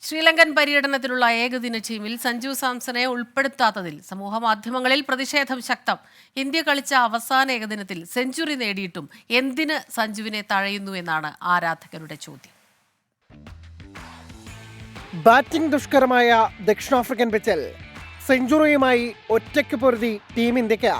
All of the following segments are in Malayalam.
ശ്രീലങ്കൻ പര്യടനത്തിലുള്ള ഏകദിന ടീമിൽ സഞ്ജു സാംസണെ ഉൾപ്പെടുത്താത്തതിൽ സമൂഹമാധ്യമങ്ങളിൽ പ്രതിഷേധം ശക്തം. ഇന്ത്യ കളിച്ച അവസാന ഏകദിനത്തിൽ സെഞ്ചുറി നേടിയിട്ടും എന്തിന് സഞ്ജുവിനെ തഴയുന്നുവെന്നാണ് ആരാധകരുടെ ചോദ്യം. ബാറ്റിംഗ് ദുഷ്കരമായ ദക്ഷിണാഫ്രിക്കൻ പിച്ചിൽ സെഞ്ചുറിയുമായി ഒറ്റയ്ക്ക് പൊരുതി ടീം ഇന്ത്യയ്ക്ക്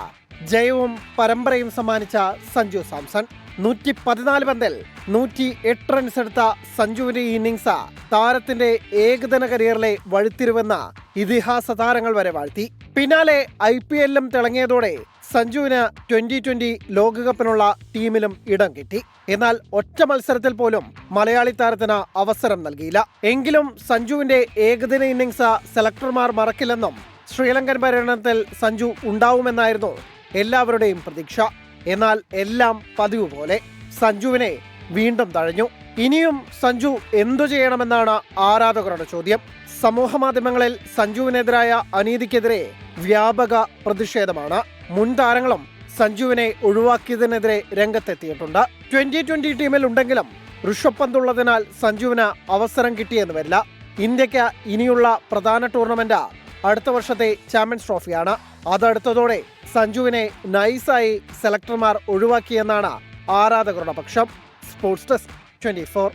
ജയവും പരമ്പരയും സമ്മാനിച്ച സഞ്ജു സാംസൺ 114 പന്തിൽ 108 റൺസ് എടുത്ത സഞ്ജുവിന്റെ ഇന്നിംഗ്സ് താരത്തിന്റെ ഏകദിന കരിയറിലെ വഴിത്തിരിവെന്ന ഇതിഹാസ താരങ്ങൾ വരെ വാഴ്ത്തി. പിന്നാലെ IPL-ലും തിളങ്ങിയതോടെ സഞ്ജുവിന് 2020 ലോകകപ്പിനുള്ള ടീമിലും ഇടം കിട്ടി. എന്നാൽ ഒറ്റ മത്സരത്തിൽ പോലും മലയാളി താരത്തിന് അവസരം നൽകിയില്ല. എങ്കിലും സഞ്ജുവിന്റെ ഏകദിന ഇന്നിംഗ്സ് സെലക്ടർമാർ മറക്കില്ലെന്നും ശ്രീലങ്കൻ പര്യടനത്തിൽ സഞ്ജു ഉണ്ടാവുമെന്നായിരുന്നു എല്ലാവരുടെയും പ്രതീക്ഷ. എന്നാൽ എല്ലാം പതിവ് പോലെ സഞ്ജുവിനെ വീണ്ടും തഴഞ്ഞു. ഇനിയും സഞ്ജു എന്തു ചെയ്യണമെന്നാണ് ആരാധകരുടെ ചോദ്യം. സമൂഹ മാധ്യമങ്ങളിൽ സഞ്ജുവിനെതിരായ അനീതിക്കെതിരെ വ്യാപക പ്രതിഷേധമാണ്. മുൻ താരങ്ങളും സഞ്ജുവിനെ ഒഴിവാക്കിയതിനെതിരെ രംഗത്തെത്തിയിട്ടുണ്ട്. 2020 ടീമിൽ ഉണ്ടെങ്കിലും ഋഷഭ് പന്ത് ഉള്ളതിനാൽ സഞ്ജുവിന് അവസരം കിട്ടിയെന്ന് വരില്ല. ഇന്ത്യക്ക് ഇനിയുള്ള പ്രധാന ടൂർണമെന്റ് അടുത്ത വർഷത്തെ ചാമ്പ്യൻസ് ട്രോഫിയാണ്. അതടുത്തതോടെ സഞ്ജുവിനെ നൈസായി സെലക്ടർമാർ ഒഴിവാക്കിയെന്നാണ് ആരാധകരുടെ പക്ഷം. Sports desk 24.